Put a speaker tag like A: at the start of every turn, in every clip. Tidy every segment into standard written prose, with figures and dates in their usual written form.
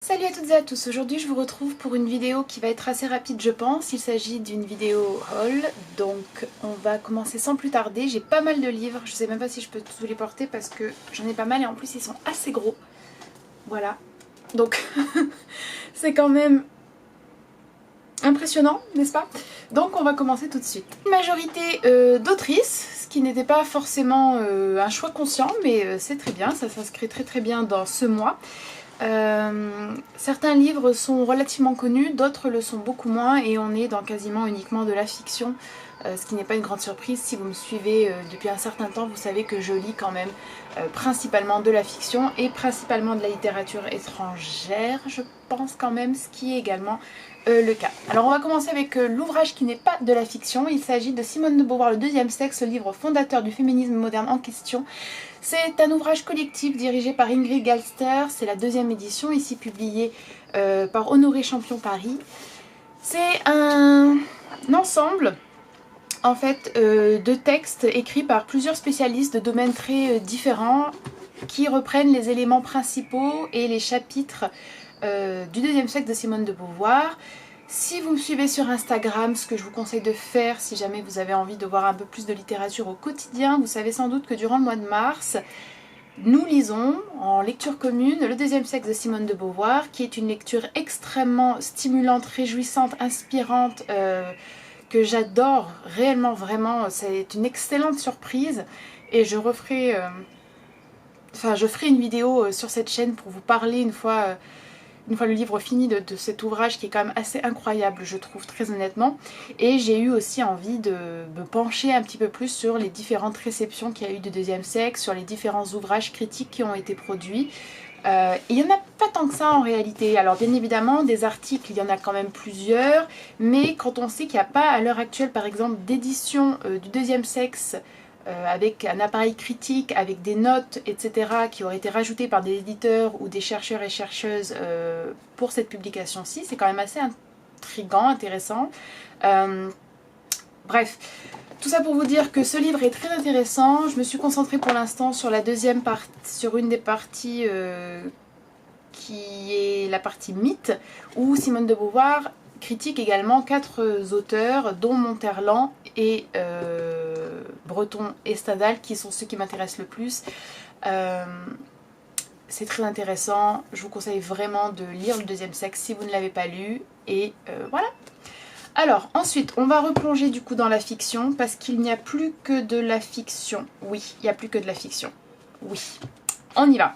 A: Salut à toutes et à tous, aujourd'hui je vous retrouve pour une vidéo qui va être assez rapide je pense. Il s'agit d'une vidéo haul, donc on va commencer sans plus tarder. J'ai pas mal de livres, je sais même pas si je peux tous les porter parce que j'en ai pas mal et en plus ils sont assez gros. Voilà, donc c'est quand même impressionnant, n'est-ce pas? Donc on va commencer tout de suite. Une majorité d'autrices, ce qui n'était pas forcément un choix conscient, mais c'est très bien, ça s'inscrit très bien dans ce mois. Certains livres sont relativement connus, d'autres le sont beaucoup moins et on est dans quasiment uniquement de la fiction, ce qui n'est pas une grande surprise. Si vous me suivez depuis un certain temps, vous savez que je lis quand même principalement de la fiction et principalement de la littérature étrangère, je pense quand même, ce qui est également le cas. Alors on va commencer avec l'ouvrage qui n'est pas de la fiction. Il s'agit de Simone de Beauvoir, Le deuxième sexe, le livre fondateur du féminisme moderne en question. C'est un ouvrage collectif dirigé par Ingrid Galster, c'est la deuxième édition, ici publiée par Honoré Champion Paris. C'est un ensemble en fait de textes écrits par plusieurs spécialistes de domaines très différents qui reprennent les éléments principaux et les chapitres du deuxième sexe de Simone de Beauvoir. Si vous me suivez sur Instagram, ce que je vous conseille de faire si jamais vous avez envie de voir un peu plus de littérature au quotidien, vous savez sans doute que durant le mois de mars, nous lisons en lecture commune Le deuxième sexe de Simone de Beauvoir, qui est une lecture extrêmement stimulante, réjouissante, inspirante, que j'adore réellement, vraiment. C'est une excellente surprise et je referai, je ferai une vidéo sur cette chaîne pour vous parler une fois le livre fini de cet ouvrage qui est quand même assez incroyable, je trouve, très honnêtement. Et j'ai eu aussi envie de me pencher un petit peu plus sur les différentes réceptions qu'il y a eu de deuxième sexe, sur les différents ouvrages critiques qui ont été produits. Il n'y en a pas tant que ça en réalité. Alors bien évidemment, des articles, il y en a quand même plusieurs, mais quand on sait qu'il n'y a pas à l'heure actuelle, par exemple, d'édition du deuxième sexe, avec un appareil critique, avec des notes, etc., qui auraient été rajoutées par des éditeurs ou des chercheurs et chercheuses pour cette publication-ci. C'est quand même assez intriguant, intéressant. Bref, tout ça pour vous dire que ce livre est très intéressant. Je me suis concentrée pour l'instant sur la deuxième partie, sur une des parties qui est la partie mythe, où Simone de Beauvoir critique également 4 auteurs, dont Monterland et Breton et Stendhal, qui sont ceux qui m'intéressent le plus. C'est très intéressant, je vous conseille vraiment de lire Le deuxième sexe si vous ne l'avez pas lu, et voilà. Alors ensuite on va replonger du coup dans la fiction, parce qu'il n'y a plus que de la fiction. Oui, il n'y a plus que de la fiction. Oui, on y va.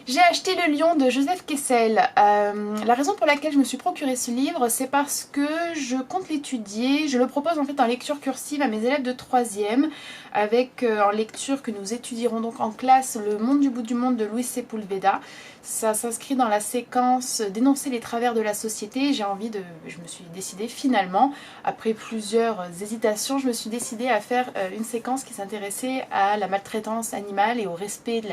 A: J'ai acheté Le Lion de Joseph Kessel. La raison pour laquelle je me suis procuré ce livre, c'est parce que je compte l'étudier. Je le propose en fait en lecture cursive à mes élèves de 3e, avec en lecture que nous étudierons donc en classe Le Monde du bout du monde de Luis Sepulveda. Ça s'inscrit dans la séquence Dénoncer les travers de la société. Je me suis décidée finalement, après plusieurs hésitations, je me suis décidée à faire une séquence qui s'intéressait à la maltraitance animale et au respect de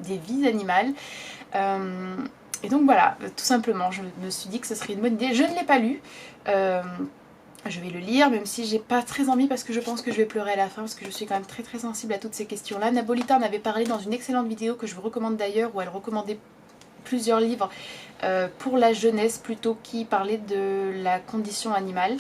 A: des vies animales. Et donc voilà, tout simplement, je me suis dit que ce serait une bonne idée. Je ne l'ai pas lu. Je vais le lire, même si j'ai pas très envie parce que je pense que je vais pleurer à la fin, parce que je suis quand même très sensible à toutes ces questions-là. Napolita en avait parlé dans une excellente vidéo que je vous recommande d'ailleurs, où elle recommandait plusieurs livres pour la jeunesse plutôt, qui parlaient de la condition animale.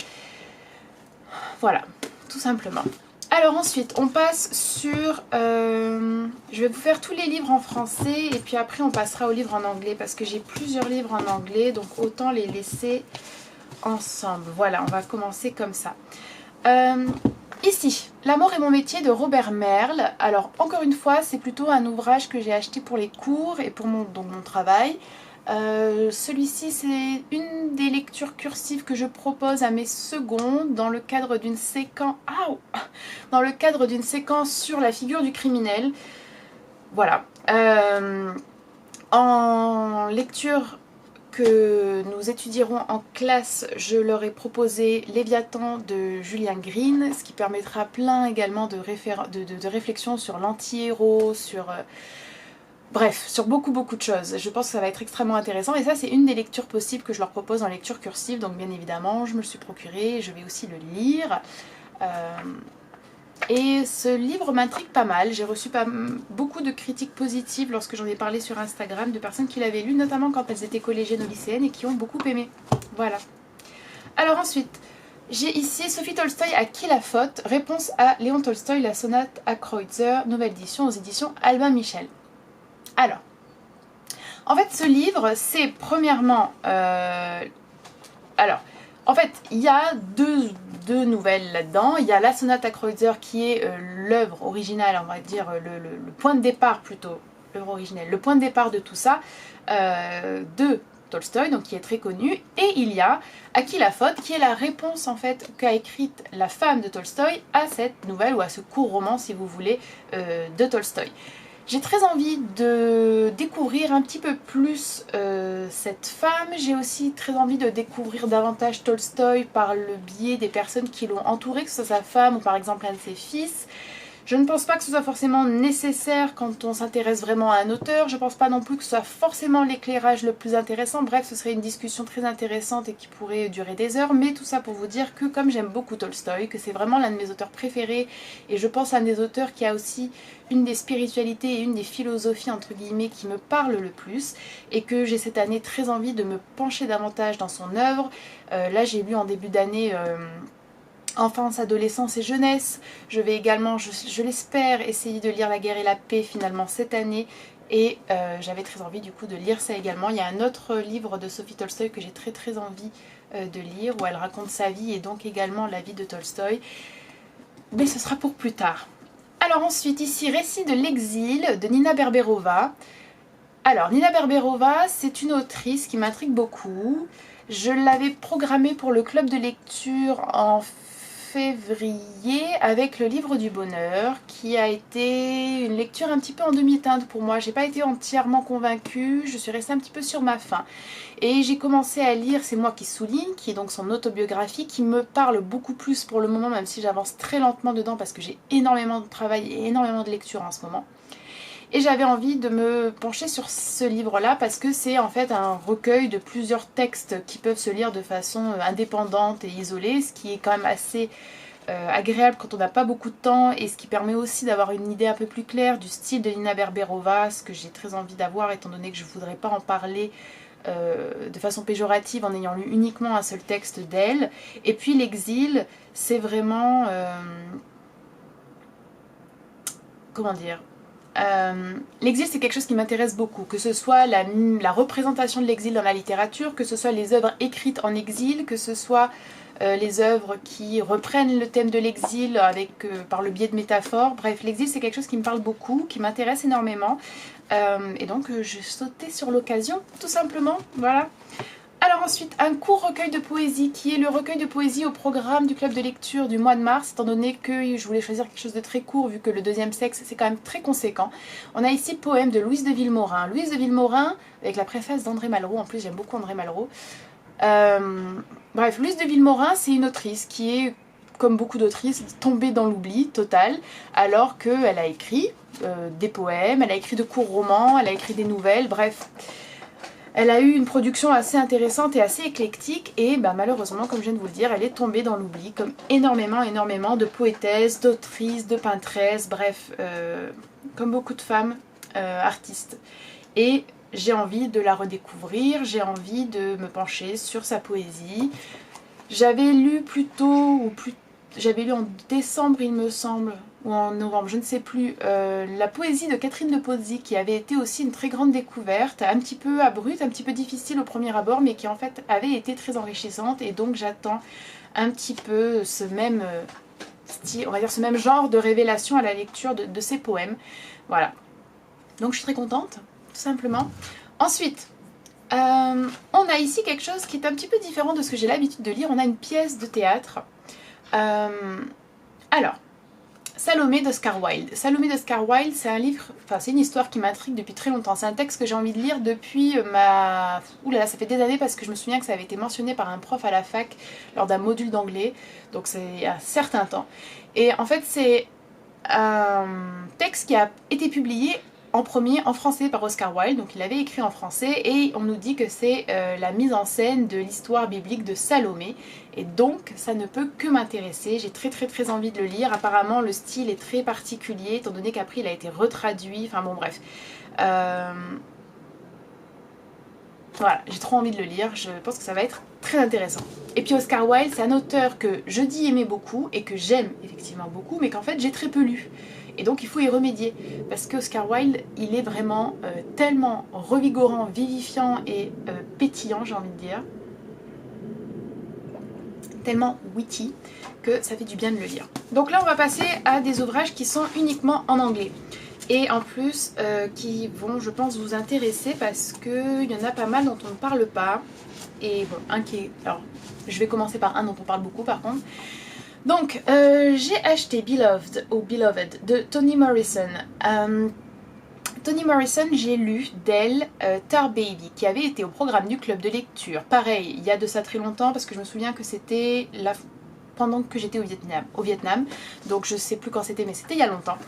A: Voilà, tout simplement. Alors ensuite, on passe sur... je vais vous faire tous les livres en français et puis après on passera aux livres en anglais parce que j'ai plusieurs livres en anglais, donc autant les laisser ensemble. Voilà, on va commencer comme ça. Ici, L'amour est mon métier de Robert Merle. Alors encore une fois, c'est plutôt un ouvrage que j'ai acheté pour les cours et pour mon travail. Celui-ci, c'est une des lectures cursives que je propose à mes secondes dans le cadre d'une séquence sur la figure du criminel. Voilà. En lecture que nous étudierons en classe, je leur ai proposé Léviathan de Julien Green, ce qui permettra plein également de réflexions sur l'anti-héros, sur... bref, sur beaucoup de choses. Je pense que ça va être extrêmement intéressant et ça c'est une des lectures possibles que je leur propose en lecture cursive, donc bien évidemment je me le suis procuré, je vais aussi le lire. Et ce livre m'intrigue pas mal. J'ai reçu beaucoup de critiques positives lorsque j'en ai parlé sur Instagram, de personnes qui l'avaient lu, notamment quand elles étaient collégiennes ou lycéennes et qui ont beaucoup aimé. Voilà. Alors ensuite, j'ai ici Sophie Tolstoï à qui la faute? Réponse à Léon Tolstoï, la sonate à Kreutzer, nouvelle édition aux éditions Albin Michel. Alors, en fait ce livre, c'est premièrement... en fait, il y a deux nouvelles là-dedans. Il y a la sonate à Kreutzer qui est l'œuvre originale, on va dire, le point de départ plutôt, l'œuvre originelle, le point de départ de tout ça, de Tolstoï, donc qui est très connu. Et il y a À qui la faute, qui est la réponse en fait qu'a écrite la femme de Tolstoï à cette nouvelle ou à ce court roman, si vous voulez, de Tolstoï. J'ai très envie de découvrir un petit peu plus cette femme. J'ai aussi très envie de découvrir davantage Tolstoï par le biais des personnes qui l'ont entouré, que ce soit sa femme ou par exemple un de ses fils. Je ne pense pas que ce soit forcément nécessaire quand on s'intéresse vraiment à un auteur. Je ne pense pas non plus que ce soit forcément l'éclairage le plus intéressant. Bref, ce serait une discussion très intéressante et qui pourrait durer des heures. Mais tout ça pour vous dire que comme j'aime beaucoup Tolstoï, que c'est vraiment l'un de mes auteurs préférés, et je pense à un des auteurs qui a aussi une des spiritualités et une des philosophies entre guillemets qui me parle le plus, et que j'ai cette année très envie de me pencher davantage dans son œuvre. Là j'ai lu en début d'année... Enfance, adolescence et jeunesse. Je vais également, je l'espère, essayer de lire La guerre et la paix finalement cette année. Et j'avais très envie du coup de lire ça également. Il y a un autre livre de Sophie Tolstoï que j'ai très envie de lire, où elle raconte sa vie et donc également la vie de Tolstoï. Mais ce sera pour plus tard. Alors ensuite ici, Récit de l'exil de Nina Berberova. Alors Nina Berberova, c'est une autrice qui m'intrigue beaucoup. Je l'avais programmée pour le club de lecture en février avec le livre du bonheur, qui a été une lecture un petit peu en demi-teinte pour moi. J'ai pas été entièrement convaincue, je suis restée un petit peu sur ma faim. Et j'ai commencé à lire C'est moi qui souligne, qui est donc son autobiographie, qui me parle beaucoup plus pour le moment, même si j'avance très lentement dedans parce que j'ai énormément de travail et énormément de lecture en ce moment. Et j'avais envie de me pencher sur ce livre-là parce que c'est en fait un recueil de plusieurs textes qui peuvent se lire de façon indépendante et isolée, ce qui est quand même assez agréable quand on n'a pas beaucoup de temps, et ce qui permet aussi d'avoir une idée un peu plus claire du style de Nina Berberova, ce que j'ai très envie d'avoir étant donné que je ne voudrais pas en parler de façon péjorative en ayant lu uniquement un seul texte d'elle. Et puis l'exil, c'est vraiment... comment dire, l'exil c'est quelque chose qui m'intéresse beaucoup, que ce soit la représentation de l'exil dans la littérature, que ce soit les œuvres écrites en exil, que ce soit les œuvres qui reprennent le thème de l'exil par le biais de métaphores. Bref, l'exil c'est quelque chose qui me parle beaucoup, qui m'intéresse énormément, et donc je sautais sur l'occasion tout simplement, voilà. Alors ensuite, un court recueil de poésie qui est le recueil de poésie au programme du club de lecture du mois de mars, étant donné que je voulais choisir quelque chose de très court vu que le deuxième sexe c'est quand même très conséquent. On a ici Poème de Louise de Villemorin. Louise de Villemorin, avec la préface d'André Malraux, en plus j'aime beaucoup André Malraux. Bref, Louise de Villemorin c'est une autrice qui est, comme beaucoup d'autrices, tombée dans l'oubli total, alors qu'elle a écrit des poèmes, elle a écrit de courts romans, elle a écrit des nouvelles, bref... Elle a eu une production assez intéressante et assez éclectique, et malheureusement, comme je viens de vous le dire, elle est tombée dans l'oubli, comme énormément de poétesses, d'autrices, de peintresses, bref, comme beaucoup de femmes artistes. Et j'ai envie de la redécouvrir, j'ai envie de me pencher sur sa poésie. J'avais lu j'avais lu en décembre il me semble, ou en novembre, je ne sais plus, la poésie de Catherine de Pozzi, qui avait été aussi une très grande découverte, un petit peu abrupte, un petit peu difficile au premier abord, mais qui en fait avait été très enrichissante, et donc j'attends un petit peu ce même style, on va dire ce même genre de révélation à la lecture de ces poèmes. Voilà. Donc je suis très contente, tout simplement. Ensuite, on a ici quelque chose qui est un petit peu différent de ce que j'ai l'habitude de lire. On a une pièce de théâtre. Alors, Salomé d'Oscar Wilde. Salomé d'Oscar Wilde, c'est un livre, enfin c'est une histoire qui m'intrigue depuis très longtemps. C'est un texte que j'ai envie de lire depuis ma... Ouh là là, ça fait des années parce que je me souviens que ça avait été mentionné par un prof à la fac lors d'un module d'anglais. Donc c'est il y a un certain temps. Et en fait c'est un texte qui a été publié en premier en français par Oscar Wilde, donc il avait écrit en français, et on nous dit que c'est la mise en scène de l'histoire biblique de Salomé, et donc ça ne peut que m'intéresser. J'ai très envie de le lire. Apparemment le style est très particulier, étant donné qu'après il a été retraduit, enfin bon bref. Voilà, j'ai trop envie de le lire, je pense que ça va être très intéressant. Et puis Oscar Wilde, c'est un auteur que je dis aimer beaucoup et que j'aime effectivement beaucoup, mais qu'en fait j'ai très peu lu. Et donc il faut y remédier, parce que Oscar Wilde, il est vraiment tellement revigorant, vivifiant et pétillant, j'ai envie de dire. Tellement witty que ça fait du bien de le lire. Donc là on va passer à des ouvrages qui sont uniquement en anglais. Et en plus qui vont je pense vous intéresser parce qu'il y en a pas mal dont on ne parle pas. Et bon, un qui est... Alors je vais commencer par un dont on parle beaucoup par contre. Donc j'ai acheté Beloved ou Beloved de Toni Morrison. Toni Morrison, j'ai lu d'elle Tar Baby, qui avait été au programme du club de lecture. Pareil, il y a de ça très longtemps parce que je me souviens que c'était pendant que j'étais au Vietnam. Donc je sais plus quand c'était, mais c'était il y a longtemps.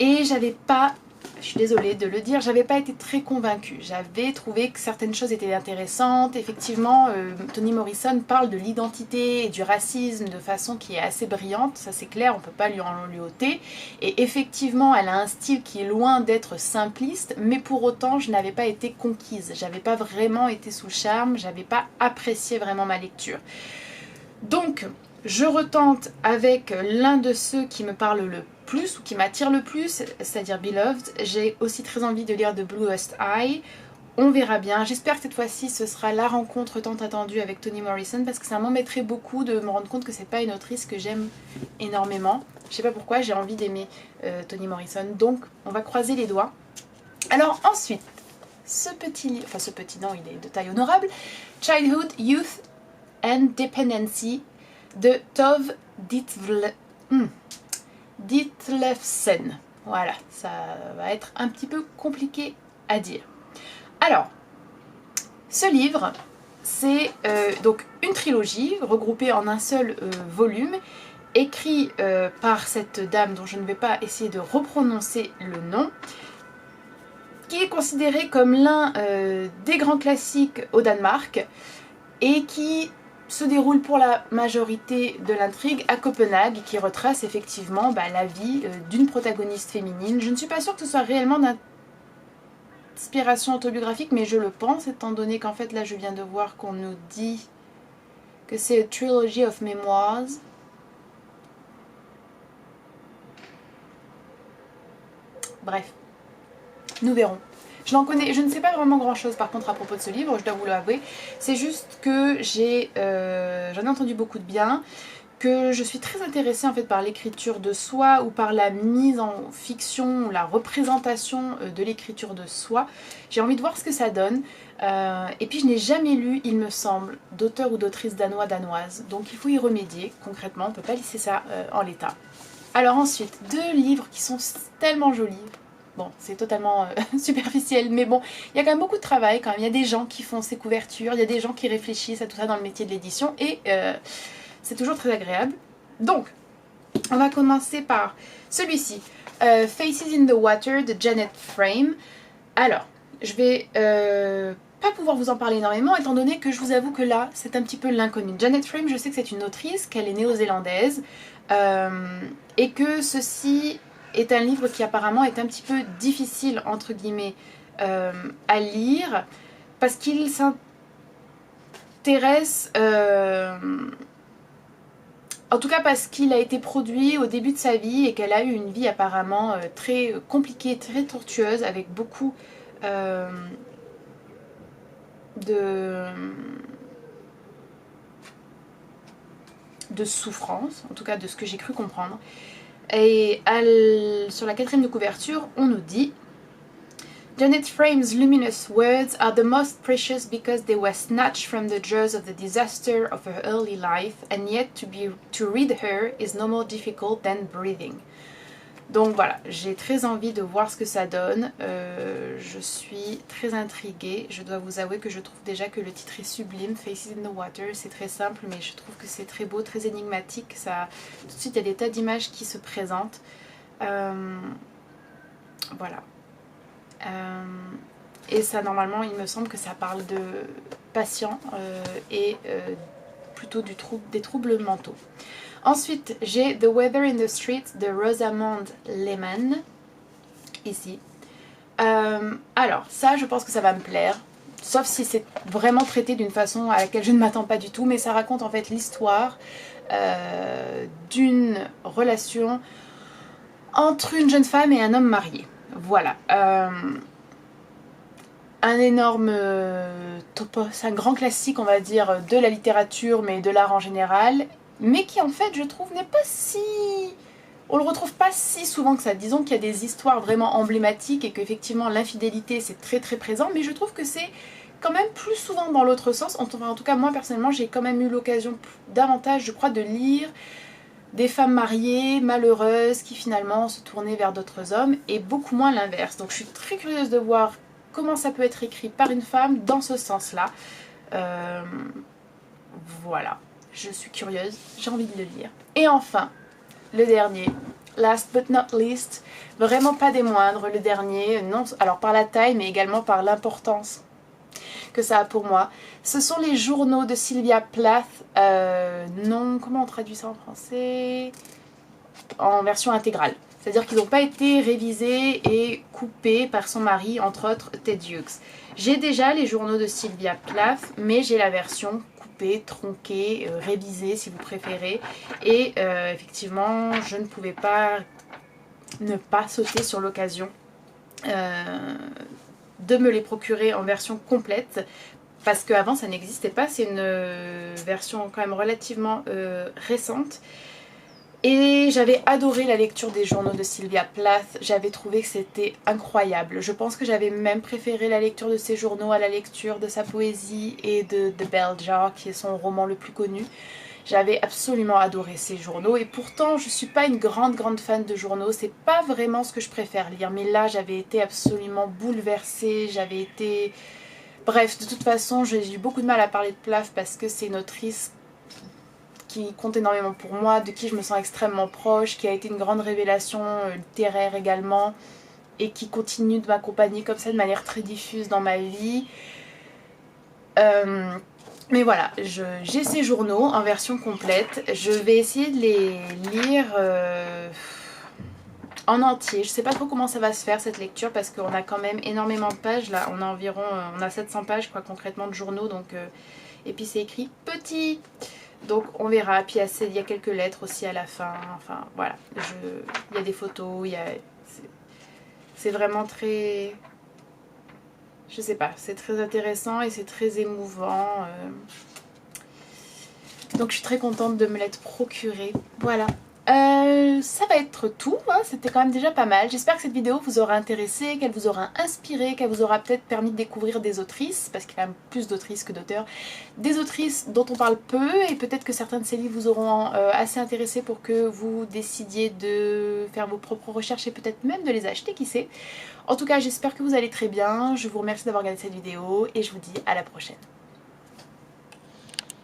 A: Et j'avais pas, je suis désolée de le dire, j'avais pas été très convaincue. J'avais trouvé que certaines choses étaient intéressantes. Effectivement, Toni Morrison parle de l'identité et du racisme de façon qui est assez brillante, ça c'est clair, on peut pas lui en lui ôter. Et effectivement, elle a un style qui est loin d'être simpliste, mais pour autant, je n'avais pas été conquise. J'avais pas vraiment été sous le charme, j'avais pas apprécié vraiment ma lecture. Donc, je retente avec l'un de ceux qui me parle le plus ou qui m'attire le plus, c'est-à-dire Beloved. J'ai aussi très envie de lire The Bluest Eye. On verra bien. J'espère que cette fois-ci ce sera la rencontre tant attendue avec Toni Morrison parce que ça m'embêterait beaucoup de me rendre compte que c'est pas une autrice que j'aime énormément. Je sais pas pourquoi, j'ai envie d'aimer Toni Morrison. Donc on va croiser les doigts. Alors ensuite, ce petit non, il est de taille honorable. Childhood, Youth and Dependency de Tove Ditlevsen. Voilà, ça va être un petit peu compliqué à dire. Alors, ce livre, c'est donc une trilogie regroupée en un seul volume, écrit par cette dame dont je ne vais pas essayer de reprononcer le nom, qui est considéré comme l'un des grands classiques au Danemark et qui se déroule pour la majorité de l'intrigue à Copenhague et qui retrace effectivement la vie d'une protagoniste féminine. Je ne suis pas sûre que ce soit réellement d'inspiration autobiographique, mais je le pense, étant donné qu'en fait là je viens de voir qu'on nous dit que c'est a trilogy of memoirs. Bref, nous verrons. Je ne sais pas vraiment grand chose par contre à propos de ce livre, je dois vous l'avouer. C'est juste que j'en ai entendu beaucoup de bien, que je suis très intéressée en fait par l'écriture de soi ou par la mise en fiction ou la représentation de l'écriture de soi. J'ai envie de voir ce que ça donne. Et puis je n'ai jamais lu, il me semble, d'auteur ou d'autrice danoise. Donc il faut y remédier concrètement, on ne peut pas laisser ça en l'état. Alors ensuite, deux livres qui sont tellement jolis. Bon, c'est totalement superficiel, mais bon, il y a quand même beaucoup de travail quand même. Il y a des gens qui font ces couvertures, il y a des gens qui réfléchissent à tout ça dans le métier de l'édition et c'est toujours très agréable. Donc, on va commencer par celui-ci, Faces in the Water de Janet Frame. Alors, je vais pas pouvoir vous en parler énormément étant donné que je vous avoue que là, c'est un petit peu l'inconnu. Janet Frame, je sais que c'est une autrice, qu'elle est néo-zélandaise et que ceci est un livre qui apparemment est un petit peu difficile entre guillemets à lire parce qu'il s'intéresse en tout cas parce qu'il a été produit au début de sa vie et qu'elle a eu une vie apparemment très compliquée, très tortueuse avec beaucoup de souffrance, en tout cas de ce que j'ai cru comprendre. Et sur la quatrième de couverture, on nous dit Janet Frame's luminous words are the most precious because they were snatched from the jaws of the disaster of her early life, and yet to read her is no more difficult than breathing. Donc voilà, j'ai très envie de voir ce que ça donne. Je suis très intriguée. Je dois vous avouer que je trouve déjà que le titre est sublime. Faces in the Water, c'est très simple, mais je trouve que c'est très beau, très énigmatique. Ça, tout de suite, il y a des tas d'images qui se présentent. Voilà. Et ça, normalement, il me semble que ça parle de patients et plutôt des troubles mentaux. Ensuite, j'ai The Weather in the Street de Rosamond Lehman, ici. Alors, ça, je pense que ça va me plaire. Sauf si c'est vraiment traité d'une façon à laquelle je ne m'attends pas du tout. Mais ça raconte en fait l'histoire d'une relation entre une jeune femme et un homme marié. Voilà. Un énorme topos, un grand classique, on va dire, de la littérature, mais de l'art en général. Mais qui, en fait, je trouve, n'est pas si... On le retrouve pas si souvent que ça. Disons qu'il y a des histoires vraiment emblématiques et qu'effectivement l'infidélité c'est très très présent, mais je trouve que c'est quand même plus souvent dans l'autre sens. En tout cas, moi personnellement, j'ai quand même eu l'occasion davantage, je crois, de lire des femmes mariées, malheureuses, qui finalement se tournaient vers d'autres hommes, et beaucoup moins l'inverse. Donc je suis très curieuse de voir comment ça peut être écrit par une femme dans ce sens-là. Voilà, je suis curieuse, j'ai envie de le lire. Et enfin, le dernier, last but not least, vraiment pas des moindres, le dernier, non, alors par la taille mais également par l'importance que ça a pour moi. Ce sont les journaux de Sylvia Plath, non, comment on traduit ça en français? En version intégrale. C'est-à-dire qu'ils n'ont pas été révisés et coupés par son mari, entre autres Ted Hughes. J'ai déjà les journaux de Sylvia Plath, mais j'ai la version tronqué, révisé si vous préférez, et effectivement je ne pouvais pas ne pas sauter sur l'occasion de me les procurer en version complète, parce qu'avant ça n'existait pas, c'est une version quand même relativement récente. Et j'avais adoré la lecture des journaux de Sylvia Plath, j'avais trouvé que c'était incroyable. Je pense que j'avais même préféré la lecture de ses journaux à la lecture de sa poésie et de The Bell Jar, qui est son roman le plus connu. J'avais absolument adoré ces journaux et pourtant je suis pas une grande fan de journaux, c'est pas vraiment ce que je préfère lire. Mais là j'avais été absolument bouleversée, j'avais été... Bref, de toute façon j'ai eu beaucoup de mal à parler de Plath parce que c'est une autrice qui compte énormément pour moi, de qui je me sens extrêmement proche, qui a été une grande révélation littéraire également, et qui continue de m'accompagner comme ça de manière très diffuse dans ma vie. Mais voilà, j'ai ces journaux en version complète, je vais essayer de les lire en entier. Je sais pas trop comment ça va se faire cette lecture parce qu'on a quand même énormément de pages, là on a environ, on a 700 pages quoi concrètement de journaux, donc et puis c'est écrit petit. Donc on verra, puis il y a quelques lettres aussi à la fin, enfin voilà, il y a des photos, c'est vraiment très, je sais pas, c'est très intéressant et c'est très émouvant. Donc je suis très contente de me l'être procuré, voilà. Ça va être tout, hein. C'était quand même déjà pas mal. J'espère que cette vidéo vous aura intéressé, qu'elle vous aura inspiré, qu'elle vous aura peut-être permis de découvrir des autrices, parce qu'il y a quand même plus d'autrices que d'auteurs, des autrices dont on parle peu, et peut-être que certains de ces livres vous auront assez intéressé pour que vous décidiez de faire vos propres recherches et peut-être même de les acheter, qui sait. En tout cas, j'espère que vous allez très bien, je vous remercie d'avoir regardé cette vidéo et je vous dis à la prochaine.